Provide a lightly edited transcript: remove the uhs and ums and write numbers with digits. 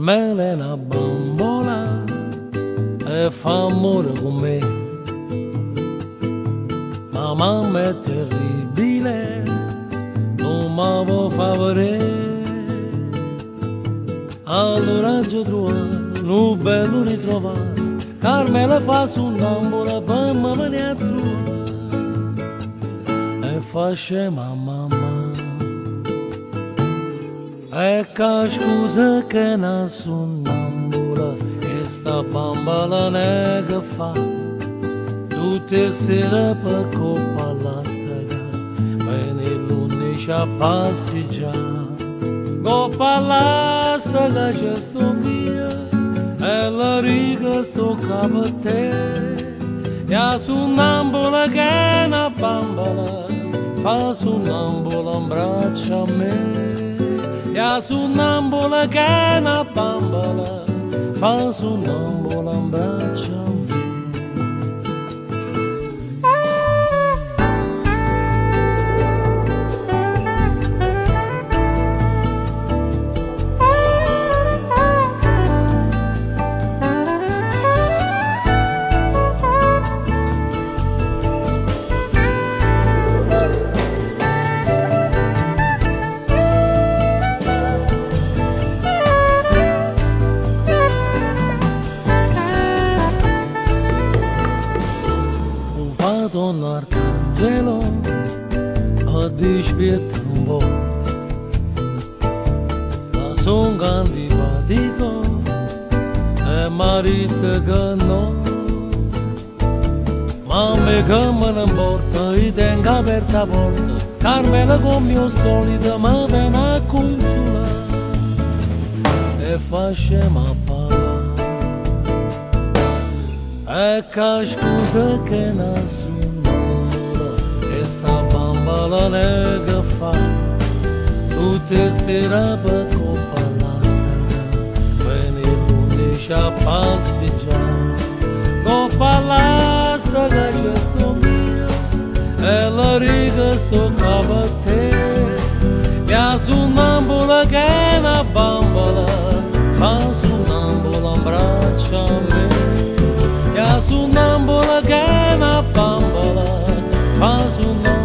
Carmela è una bambola e fa amore con me, ma mamma è terribile, non mi può favorire. Allora ho trovato un bello ritrovato, Carmela fa sonnambula per me venire a trovare e fa scema mamma. Ecco scusa che non sonnambula e sta bambola che fa tutte sere per coppa alla strada, bene l'11 a passeggiare. Coppa alla strada c'è sto via e la riga sto capo a te, e a sonnambula che è una bambola fa sonnambula in braccio a me. E a sonnambula che è una bambola fa sonnambula in braccio a me. Don Arcangelo a dispietto un po', la son antipatico e marito che no, ma me che me ne importa, io tengo aperta la porta, Carmela come mio solito mi viene a consolare e fa scema a parlare. Ecco scusa che non sta bambola che fa tutte sere per coppa alla strada, bene l'11 a passeggiare. Coppa alla strada c'è sto mio e la riga sto capo a te, e a sonnambula che è una bambola fa sonnambula in braccio a me. E a sonnambula che è una bambola fa sonnambula